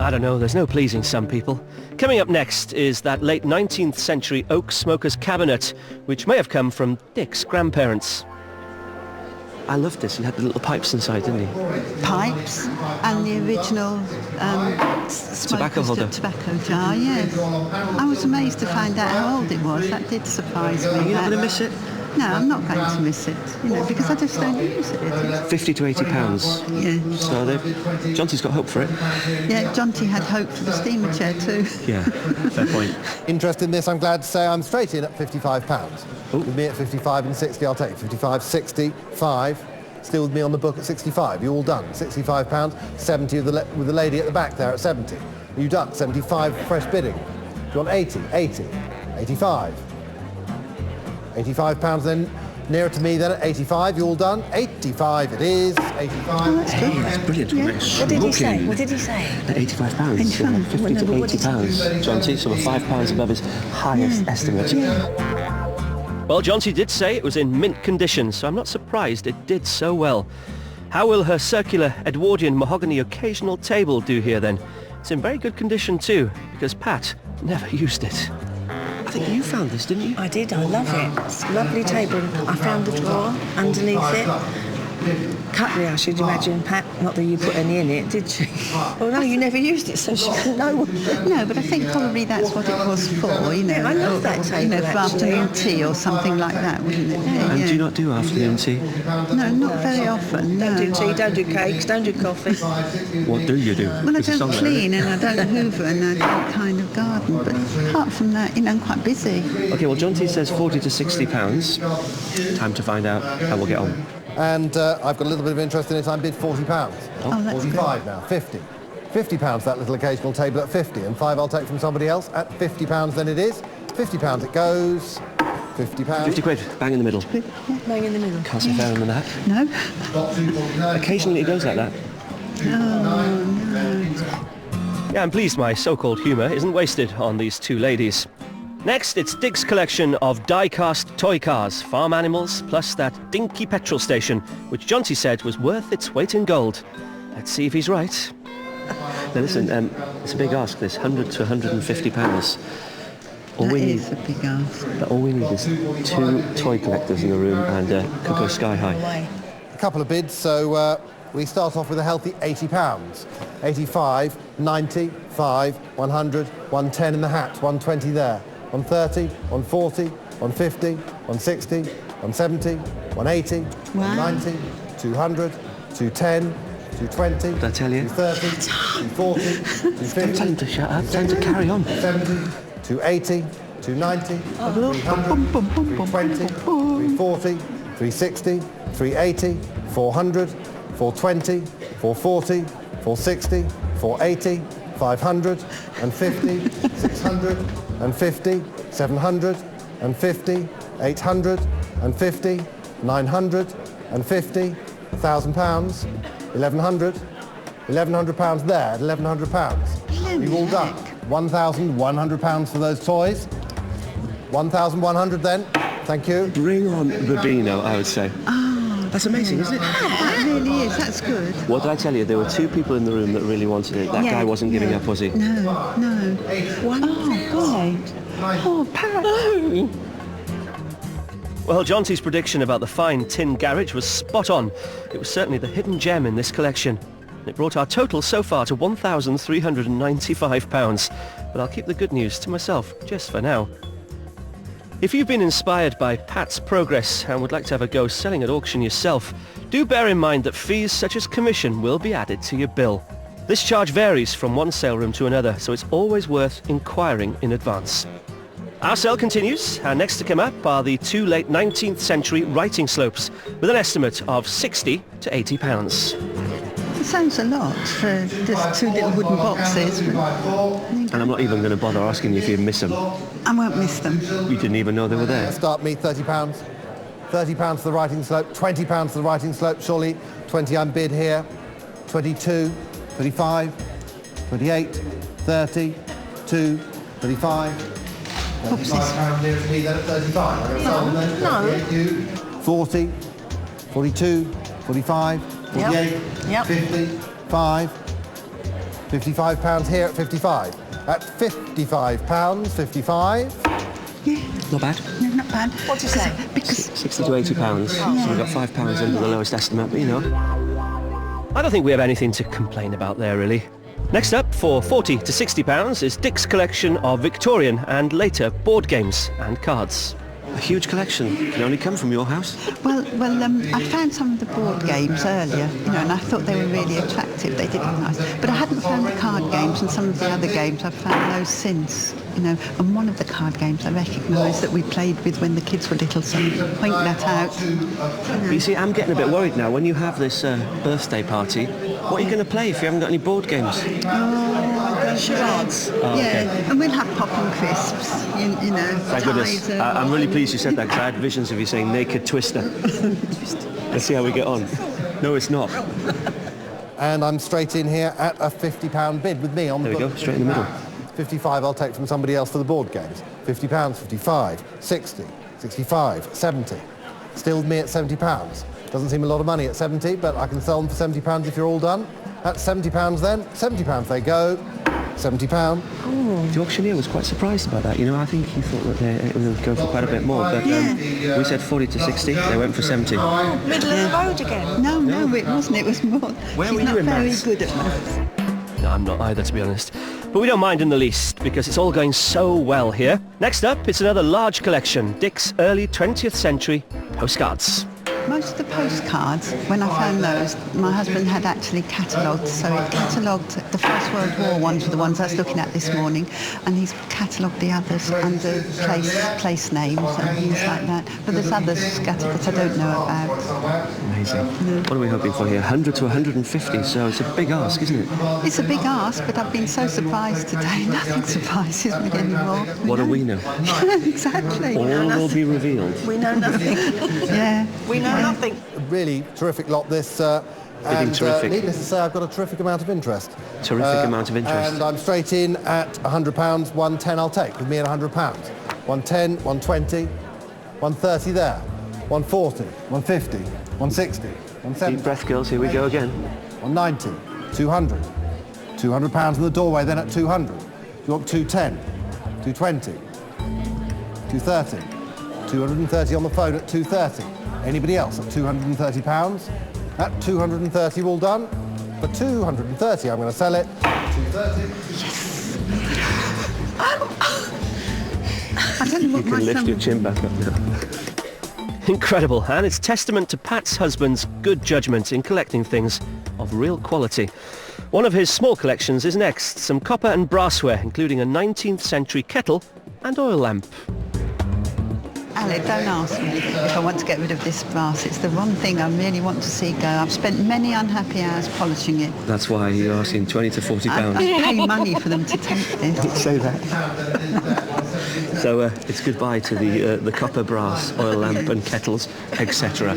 I don't know, there's no pleasing some people. Coming up next is that late 19th century oak smoker's cabinet, which may have come from Dick's grandparents. I loved this. He had the little pipes inside, didn't he? Pipes and the original Tobacco holder. Tobacco jar, yes. I was amazed to find out how old it was. That did surprise me. Are you not going to miss it? No, I'm not going to miss it, because I just don't use it. 50 to 80 pounds. Yeah. So Jonty's got hope for it. Yeah, Jonty had hope for the steamer chair too. Yeah, fair point. Interested in this, I'm glad to say I'm straight in at £55. Ooh. With me at 55 and 60, I'll take 55, 60, 5. Still with me on the book at 65. You all done? £65, 70 with the lady at the back there at 70. You done? 75 fresh bidding. Do you want 80? 80. 85. £85 then, nearer to me then at 85. You all done? 85 it is. 85. Oh, that's good. That's brilliant. Yeah. What did he say? What did he say? At £85. 85. 50 to 80 pounds. Jonty, so £5 above his highest estimate. Well, Jonty did say it was in mint condition, so I'm not surprised it did so well. How will her circular Edwardian mahogany occasional table do here then? It's in very good condition too, because Pat never used it. I think you found this, didn't you? I did, I love it. It's a lovely table. I found the drawer underneath it. Cutlery, I should imagine, Pat. Not that you put any in it, did she? Oh no, you never used it, so she couldn't know. No, but I think probably that's what it was for, Yeah, I love that table, for afternoon tea or something like that, wouldn't it? And do you not do afternoon tea? No, not very often, no. Don't do tea, don't do cakes, don't do coffee. What do you do? Well, I It's a don't song, clean and I don't hoover and I don't kind of garden, but apart from that, I'm quite busy. Okay, well, Jonty says 40 to 60 pounds. Time to find out how we'll get on. And I've got a little bit of interest in it. I bid £40. Oh, that's 45 now, 50. £50 that little occasional table at 50, and 5 I'll take from somebody else at £50 then it is. £50 it goes. £50. 50 quid, bang in the middle. Bang in the middle. Can't say fairer than that. No? Occasionally it goes like that. No. Yeah, I'm pleased my so-called humour isn't wasted on these two ladies. Next, it's Dick's collection of die-cast toy cars, farm animals, plus that dinky petrol station, which Jonty said was worth its weight in gold. Let's see if he's right. Now listen, it's a big ask, this, 100 to 150 pounds. That is a big ask. But all we need is 2 toy collectors in the room and Coco Sky High. A couple of bids, so we start off with a healthy £80. 85, 90, 5, 100, 110 in the hat, 120 there. 130, 140, 150, 160, 170, 180, Wow. 190, 200, 210, 220, Did I tell you? 230, 240, Don't tell 250, him to shut up, tell him to carry on. 270, 280, 290, 300, 320, 340, 360, 380, 400, 420, 440, 460, 480, 500 and 50, 600 and 50, 700 and 50, 800 and 50, 900 and 50, £1,000, 1,100, £1,100 there at £1,100. You've all done. £1,100 for those toys. 1,100 then. Thank you. Bring on the Beano, I would say. That's amazing, isn't it? That really is, that's good. What did I tell you? There were 2 people in the room that really wanted it. That guy wasn't giving up, was he? No. Oh, God. Oh, Pat. No. Well, Jonty's prediction about the fine tin garage was spot on. It was certainly the hidden gem in this collection. It brought our total so far to £1,395. But I'll keep the good news to myself, just for now. If you've been inspired by Pat's progress and would like to have a go selling at auction yourself, do bear in mind that fees such as commission will be added to your bill. This charge varies from one sale room to another, so it's always worth inquiring in advance. Our sale continues, and next to come up are the 2 late 19th century writing slopes, with an estimate of £60 to £80. It sounds a lot for just 2 little wooden boxes. And I'm not even going to bother asking you if you miss them. I won't miss them. You didn't even know they were there. Start me £30. £30 for the writing slope, £20 for the writing slope, surely. 20 unbid here. 22, 35, 28, 30, 2, 35. £35 near to me then at 35. No. 40, 42, 45, 48, 50, 5, £55 here at 55. At £55, 55. Not bad. No, not bad. What do you say? Because 60 to £80. So we've got £5 under the lowest estimate, but you know. I don't think we have anything to complain about there, really. Next up, for £40 to £60, is Dick's collection of Victorian and later board games and cards. A huge collection. Can only come from your house. well, I found some of the board games earlier, and I thought they were really attractive. They did look nice, but I hadn't found the card games and some of the other games. I've found those since, And one of the card games I recognise that we played with when the kids were little, so point that out. You see, I'm getting a bit worried now. When you have this birthday party, what are you going to play if you haven't got any board games? Charades. Yeah, and we'll have pop and crisps, Thank goodness. I'm really pleased you said that, because I had visions of you saying naked twister. Let's see how we get on. No, it's not. And I'm straight in here at a £50 bid with me on the There we go, straight in the middle. 55 I'll take from somebody else for the board games. £50, 55, 60, 65, 70. Still with me at £70. Doesn't seem a lot of money at 70, but I can sell them for £70 if you're all done. At £70 then, £70 they go. £70. The auctioneer was quite surprised about that. I think he thought that they would go for quite a bit more, but we said 40 to 60. They went for 70. Middle of the road again. No, it wasn't. It was more. Where were She's you in not very maths? good at maths. No, I'm not either, to be honest. But we don't mind in the least, because it's all going so well here. Next up, it's another large collection, Dick's early 20th century postcards. Most of the postcards, when I found those, my husband had actually catalogued. So he catalogued the First World War ones, were the ones I was looking at this morning, and he's catalogued the others under place names and things like that. But there's others scattered that I don't know about. Amazing. What are we hoping for here? 100 to 150, so it's a big ask, isn't it? It's a big ask, but I've been so surprised today. Nothing surprises me anymore. What do we know? Exactly. All will be revealed. We know nothing. Yeah. We know nothing. A really terrific lot this, and terrific. needless to say I've got a terrific amount of interest. Terrific amount of interest. And I'm straight in at £100, 110 I'll take, with me at £100. 110, 120, 130 there, 140, 150, 160, 170. Deep breath, girls, here we go again. 190, 200. £200 in the doorway, then at 200. Do you want 210, 220, 230, 230 on the phone at 230. Anybody else at £230? At 230 all done. For 230 I'm going to sell it. 230. I don't know what You my can lift son... your chin back up now. Incredible, and it's testament to Pat's husband's good judgment in collecting things of real quality. One of his small collections is next, some copper and brassware, including a 19th century kettle and oil lamp. Alec, don't ask me if I want to get rid of this brass. It's the one thing I really want to see go. I've spent many unhappy hours polishing it. That's why you're asking 20 to 40 pounds. I pay money for them to take this. Say that. So it's goodbye to the copper, brass, oil lamp and kettles, etc.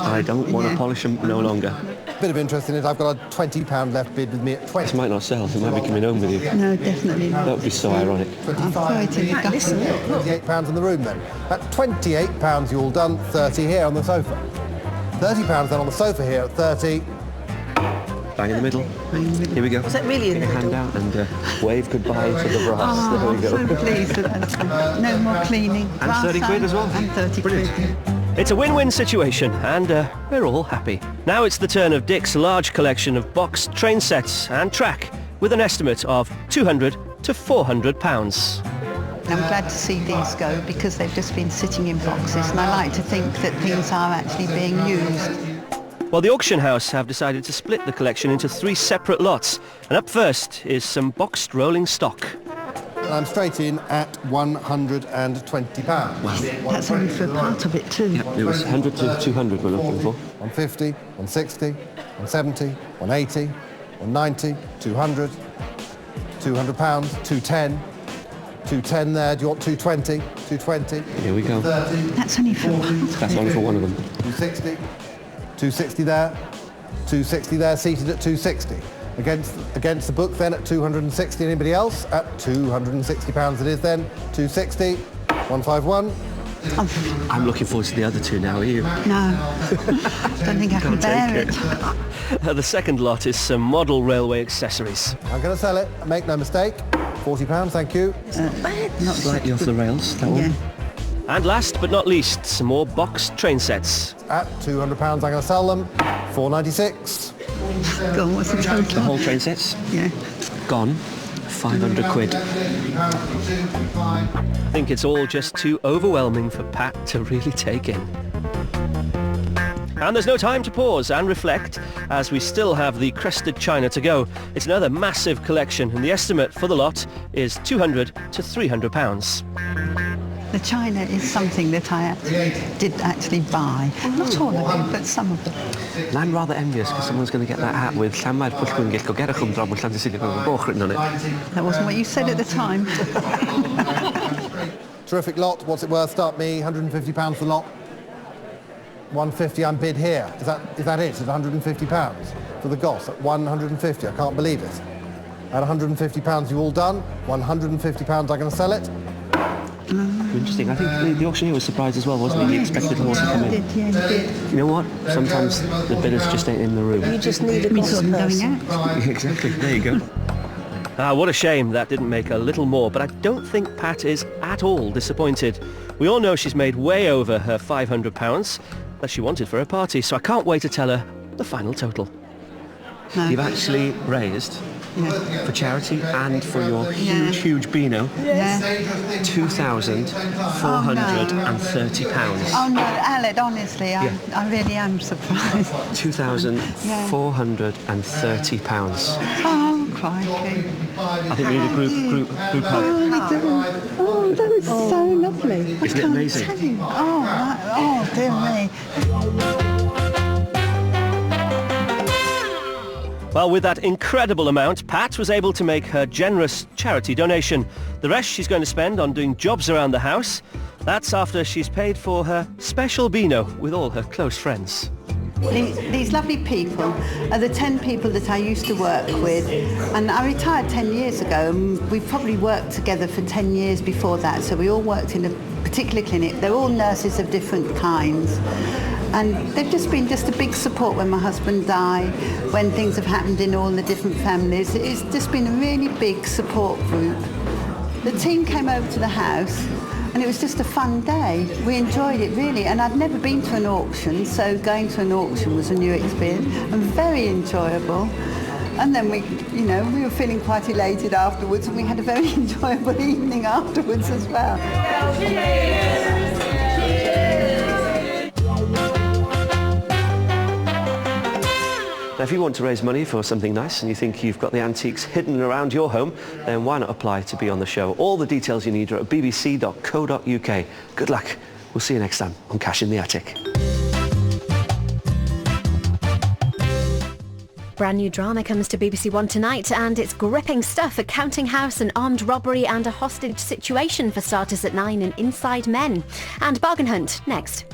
I don't want to polish them no longer. Bit of interest in it. I've got a £20 left bid with me at 20. This might not sell. It might be coming home with you. No, definitely That not. would be so ironic. I'll throw it in the gutter. £28 in the room then. At £28 you all done, 30 here on the sofa. £30 then on the sofa here at 30. Bang in the middle. Here we go. Was that really in the Hand middle? out and wave goodbye to the brass. Oh, There we I'm go. so pleased with that. No more cleaning. And 30 quid as well. And 30 Brilliant. quid. It's a win-win situation, and we're all happy. Now it's the turn of Dick's large collection of boxed train sets and track, with an estimate of £200 to £400. I'm glad to see these go because they've just been sitting in boxes, and I like to think that things are actually being used. Well, the auction house have decided to split the collection into 3 separate lots, and up first is some boxed rolling stock. I'm straight in at £120. That's only for a part of it too. It was 100 to 200 we're looking for. 150, 160, 170, 180, 190, 200, £200, 210, 210 there. Do you want 220? 220. Here we go. 30, That's only for one. That's only for one of them. 260, 260 there, 260 there, seated at 260. Against the book then at 260. Anybody else? At £260 it is then. 260, 151, I'm looking forward to the other two now, are you? No, don't think I can bear it. The second lot is some model railway accessories. I'm going to sell it. Make no mistake. £40, thank you. Not Slightly off the rails, that one. Yeah. And last but not least, some more boxed train sets. At £200, I'm going to sell them. £4.96. Go on, what's the The total? whole train sets? Yeah. Gone. 500 quid. I think it's all just too overwhelming for Pat to really take in. And there's no time to pause and reflect, as we still have the crested china to go. It's another massive collection, and the estimate for the lot is £200 to £300. The china is something that I did actually buy. Not all of it, but some of it. And I'm rather envious because someone's going to get that hat with Llanmair Pwllgwyn Gylch o Gerach Umdrom with Llandysig o Goch written on it. That wasn't what you said at the time. Terrific lot. What's it worth? Start me. £150 the lot. 150 I'm bid here. Is that it? It's £150 for the Goss at 150. I can't believe it. At £150 you all done. £150 I'm going to sell it. Interesting. I think the auctioneer was surprised as well, wasn't he? He expected more to come in. Yeah, you did. You know what? Sometimes the bidders just ain't in the room. You just need a We boss saw them going person. out. Exactly. There you go. What a shame that didn't make a little more, but I don't think Pat is at all disappointed. We all know she's made way over her £500 that she wanted for her party, so I can't wait to tell her the final total. No. You've actually raised Yeah. for charity and for your Yeah. huge Beano Yeah. £2,430. Oh no, Aled, honestly, I really am surprised. £2,430. Oh, crikey. I think we need a group hug. Oh, that was so lovely. Isn't it amazing? Tell you. Oh, dear me. Well, with that incredible amount, Pat was able to make her generous charity donation. The rest she's going to spend on doing jobs around the house. That's after she's paid for her special Beano with all her close friends. These lovely people are the 10 people that I used to work with, and I retired 10 years ago, and we probably worked together for 10 years before that, so we all worked in a particular clinic. They're all nurses of different kinds, and they've just been a big support when my husband died, when things have happened in all the different families. It's just been a really big support group. The team came over to the house, and it was just a fun day. We enjoyed it really, and I'd never been to an auction, so going to an auction was a new experience and very enjoyable. And then we were feeling quite elated afterwards, and we had a very enjoyable evening afterwards as well. Now, if you want to raise money for something nice and you think you've got the antiques hidden around your home, then why not apply to be on the show? All the details you need are at bbc.co.uk. Good luck. We'll see you next time on Cash in the Attic. Brand new drama comes to BBC One tonight, and it's gripping stuff. A counting house, an armed robbery and a hostage situation for starters at 9 in Inside Men. And Bargain Hunt next.